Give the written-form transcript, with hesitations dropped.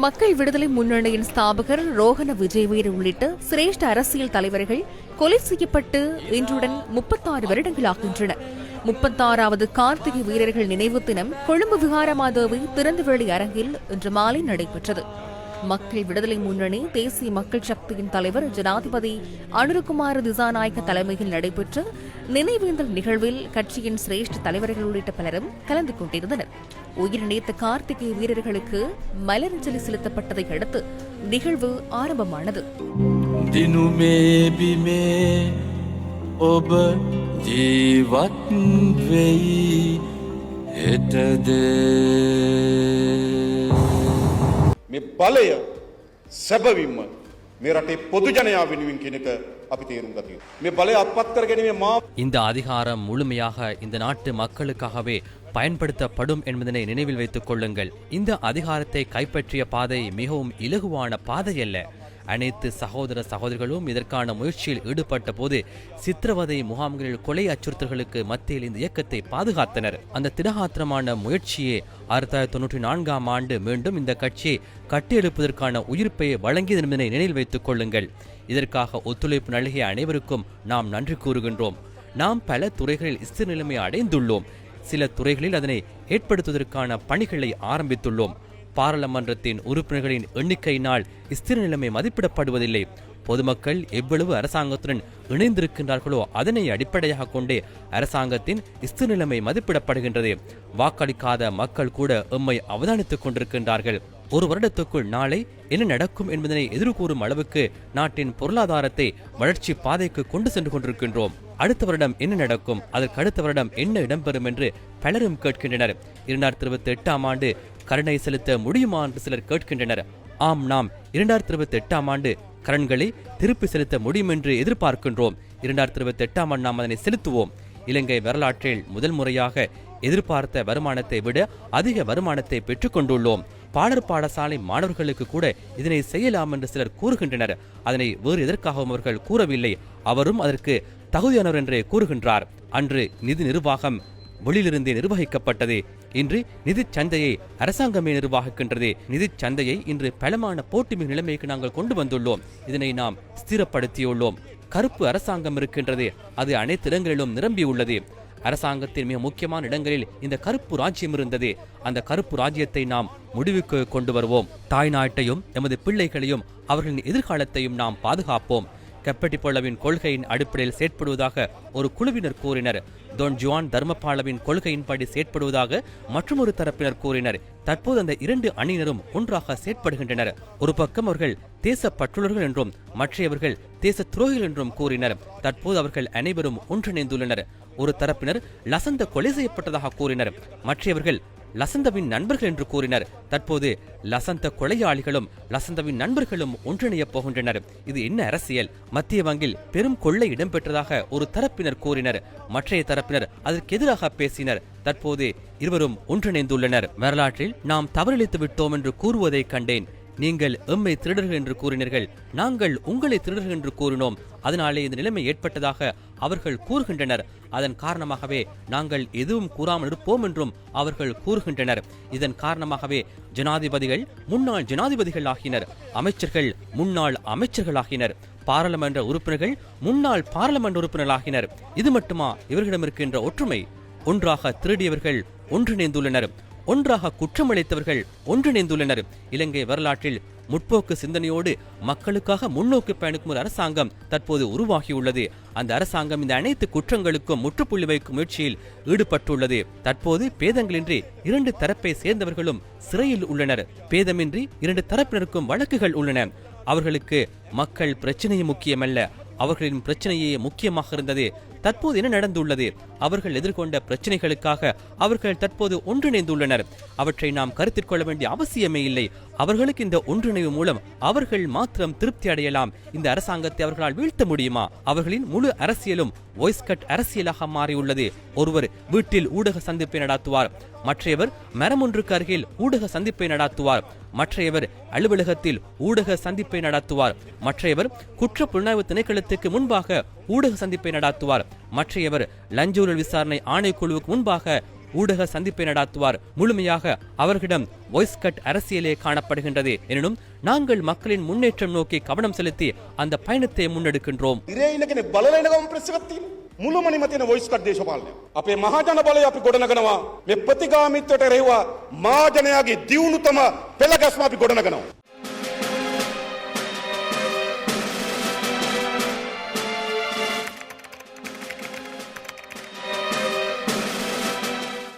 மக்கள் விடுதலை முன்னணியின் ஸ்தாபகர் ரோஹண விஜயவீர உள்ளிட்ட சிரேஷ்ட அரசியல் தலைவர்கள் கொலை செய்யப்பட்டு இன்றுடன் 36 வருடங்களாகின்றன. 36வது கார்த்திகை வீரர்கள் நினைவு தினம் கொழும்பு விகாரமாதேவி திறந்தவெளி அரங்கில் இன்று மாலை நடைபெற்றது. மக்கள் விடுதலை முன்னணி தேசிய மக்கள் சக்தியின் தலைவர் ஜனாதிபதி அனுரகுமார திசாநாயக்க தலைமையில் நடைபெற்ற நினைவேந்தல் நிகழ்வில் கட்சியின் சிரேஷ்ட தலைவர்கள் உள்ளிட்ட பலரும் கலந்து கொண்டிருந்தனர். உயிரிழந்த கார்த்திகை வீரர்களுக்கு மலரஞ்சலி செலுத்தப்பட்டதை அடுத்து நிகழ்வு ஆரம்பமானது. මේ බලය සැබවින්ම මේ රටේ පොදු ජනයා වෙනුවෙන් කියන එක අපි තේරුම් ගත යුතුයි. මේ බලය අත්පත් කර ගැනීම இந்த அதிகாரம் முழுமையாக இந்த நாட்டு மக்களுக்காகவே பயன்படுத்தப்படும் என்பதனை நினைவில் வைத்துக் கொள்ளுங்கள். இந்த அதிகாரத்தை கைப்பற்றிய பாதை மிகவும் இலகுவான பாதை அல்ல. அனைத்து சகோதர சகோதரிகளும் இதற்கான முயற்சியில் ஈடுபட்ட போது சித்திரவதை முகாம்களில் கொலை அச்சுறுத்தல்களுக்கு மத்தியில் இந்த இயக்கத்தை பாதுகாத்தனர். அந்த திடகாத்திரமான முயற்சியே 1994ஆம் ஆண்டு மீண்டும் இந்த கட்சியை கட்டியெழுப்பதற்கான உயிர்ப்பை வழங்கியது என்பதனை நினைவில் வைத்துக் கொள்ளுங்கள். இதற்காக ஒத்துழைப்பு நல்கிய அனைவருக்கும் நாம் நன்றி கூறுகின்றோம். நாம் பல துறைகளில் ஸ்திர நிலைமை அடைந்துள்ளோம். சில துறைகளில் அதனை ஏற்படுத்துவதற்கான பணிகளை ஆரம்பித்துள்ளோம். பாராளுமன்றத்தின் உறுப்பினர்களின் எண்ணிக்கையினால் ஸ்திர நிலைமை மதிப்பிடப்படுவதில்லை. பொதுமக்கள் எவ்வளவு அரசாங்கத்துடன் இணைந்திருக்கின்றார்களோ அதனை அடிப்படையாக கொண்டே அரசாங்கத்தின் ஸ்திர நிலைமை மதிப்பிடப்படுகின்றது. வாக்களிக்காத மக்கள் கூட எம்மை அவதானித்துக் கொண்டிருக்கின்றார்கள். ஒரு வருடத்துக்குள் நாளை என்ன நடக்கும் என்பதனை எதிர்கூறும் அளவுக்கு நாட்டின் பொருளாதாரத்தை வளர்ச்சி பாதைக்கு கொண்டு சென்று கொண்டிருக்கின்றோம். அடுத்த வருடம் என்ன நடக்கும், அதற்கு அடுத்த வருடம் என்ன இடம்பெறும் என்று பலரும் கேட்கின்றனர். 2028ஆம் ஆண்டு கருணை செலுத்த முடியுமா என்று சிலர் கேட்கின்றனர். ஆம், நாம் 2028ஆம் ஆண்டு கடன்களை திருப்பி செலுத்த முடியும் என்று எதிர்பார்க்கின்றோம். 2028ஆம் ஆண்டு நாம் அதனை செலுத்துவோம். இலங்கை வரலாற்றில் முதல் முறையாக எதிர்பார்த்த வருமானத்தை விட அதிக வருமானத்தை பெற்றுக் கொண்டுள்ளோம். பாடசாலை மாணவர்களுக்கு கூட இதனை செய்யலாம் என்று சிலர் கூறுகின்றனர். அதனை வேறு எதற்காகவும் அவர்கள் கூறவில்லை. அவரும் அதற்கு தகுதியானவர் என்றே கூறுகின்றார். அன்று நிதி நிர்வாகம் வெளியிலிருந்தே நிர்வகிக்கப்பட்டது. இன்று நிதி சந்தையை அரசாங்கமே நிர்வகிக்கின்றது. நிதி சந்தையை இன்று பலமான போட்டி நிலைமைக்கு நாங்கள் கொண்டு வந்துள்ளோம். இதனை நாம் ஸ்திரப்படுத்தியுள்ளோம். கருப்பு அரசாங்கம் இருக்கின்றது. அது அனைத்து இடங்களிலும் நிரம்பியுள்ளது. அரசாங்கத்தின் மிக முக்கியமான இடங்களில் இந்த கருப்பு ராஜ்யம் இருந்தது. அந்த கருப்பு ராஜ்யத்தை நாம் முடிவுக்கு கொண்டு வருவோம். தாய்நாட்டையும் எமது பிள்ளைகளையும் அவர்களின் எதிர்காலத்தையும் நாம் பாதுகாப்போம். கெப்பட்டிபொலவின் கொள்கையின் அடிப்படையில் செயற்படுவதாக ஒரு குழுவினர் கூறினர். டொன் ஜுவான் தர்மபாலவின் கொள்கையின்படி செயற்படுவதாக மற்றொரு தரப்பினர் கூறினர். தற்போது அந்த இரண்டு அணியினரும் ஒன்றாக செயற்படுகின்றனர். ஒரு பக்கம் அவர்கள் தேசப்பற்றுள்ளவர்கள் என்றும் மற்றையவர்கள் தேச துரோகிகள் என்றும் கூறினர். தற்போது அவர்கள் அனைவரும் ஒன்றிணைந்துள்ளனர். ஒரு தரப்பினர் லசந்த கொலை செய்யப்பட்டதாக கூறினர். மற்றவர்கள் லசந்தவின் நண்பர்கள் என்று கூறினர். தற்போது லசந்த கொலையாளிகளும் லசந்தவின் நண்பர்களும் ஒன்றிணைய போகின்றனர். இது என்ன அரசியல்? மத்திய வங்கில் பெரும் கொள்ளை இடம்பெற்றதாக ஒரு தரப்பினர் கூறினர். மற்றைய தரப்பினர் அதற்கு எதிராக பேசினர். தற்போது இருவரும் ஒன்றிணைந்துள்ளனர். வரலாற்றில் நாம் தவறிழைத்து விட்டோம் என்று கூறுவதை கண்டேன். நீங்கள் எம்மை திருடர்கள் என்று கூறினீர்கள், நாங்கள் உங்களை திருடர்கள் என்று கூறினோம். அதனாலே இந்த நிலைமை ஏற்பட்டதாக அவர்கள் கூறுகின்றனர். அதன் காரணமாகவே நாங்கள் எதுவும் கூறாமல் இருப்போம் என்றும் அவர்கள் கூறுகின்றனர். இதன் காரணமாகவே ஜனாதிபதிகள் முன்னாள் ஜனாதிபதிகள் ஆகினர், அமைச்சர்கள் முன்னாள் அமைச்சர்கள் ஆகினர், பாராளுமன்ற உறுப்பினர்கள் முன்னாள் பாராளுமன்ற உறுப்பினர்களாகினர். இது மட்டுமா இவர்களிடம் இருக்கின்ற ஒற்றுமை? ஒன்றாக திருடியவர்கள் ஒன்றிணைந்துள்ளனர். ஒன்றாக குற்றமளித்தவர்கள் ஒன்றிணைந்துள்ளனர். இலங்கை வரலாற்றில் முற்போக்கு சிந்தனையோடு மக்களுக்காக முன்னோக்கி பயணிக்கும் ஒரு அரசாங்கம் தற்போது உருவாகியுள்ளது. அந்த அரசாங்கம் இந்த அனைத்து குற்றங்களுக்கும் முற்றுப்புள்ளி வைக்கும் முயற்சியில் ஈடுபட்டுள்ளது. தற்போது பேதங்களின்றி இரண்டு தரப்பை சேர்ந்தவர்களும் சிறையில் உள்ளனர். பேதமின்றி இரண்டு தரப்பினருக்கும் வழக்குகள் உள்ளன. அவர்களுக்கு மக்கள் பிரச்சனையே முக்கியமல்ல, அவர்களின் பிரச்சனையே முக்கியமாக இருந்தது. தற்போது என்ன நடந்துள்ளது? அவர்கள் எதிர்கொண்ட பிரச்சனைகளுக்காக அவர்கள் தற்போது ஒன்றிணைந்துள்ளனர். அவற்றை நாம் கருத்தில் கொள்ள வேண்டிய அவசியமே இல்லை. அவர்களுக்கு இந்த ஒன்றிணைவு மூலம் அவர்கள் மாத்திரம் திருப்தி அடையலாம். இந்த அரசாங்கத்தை அவர்களால் வீழ்த்த முடியுமா? அவர்களின் முழு அரசியலும் வாய்ஸ் கட் அரசியலாக மாறியுள்ளது. ஒருவர் வீட்டில் ஊடக சந்திப்பை நடாத்துவார், மற்றையவர் மரம் ஒன்றுக்கு அருகில் ஊடக சந்திப்பை நடாத்துவார், மற்றையவர் அலுவலகத்தில் ஊடக சந்திப்பை நடாத்துவார், மற்றையவர் குற்ற புலனாய்வு திணைக்களத்துக்கு முன்பாக ஊடக சந்திப்பை நடாத்துவார், மற்றையவர் லஞ்ச ஊழல் விசாரணை ஆணைக்குழுவுக்கு முன்பாக ஊடக சந்திப்பை நடாத்துவார். முழுமையாக அவர்களிடம் வாய்ஸ் கட் அரசியலே காணப்படுகின்றது. எனினும் நாங்கள் மக்களின் முன்னேற்றம் நோக்கி கவனம் செலுத்தி அந்த பயணத்தை முன்னெடுக்கின்றோம். මුළුමනින්ම තියෙන වොයිස් කට් දේශපාලනය. අපේ මහජන බලය අපි ගොඩනගනවා. මේ ප්‍රතිගාමීත්වයට රැවුවා මහජනයාගේ දියුණුතම පෙළගැස්ම අපි ගොඩනගනවා.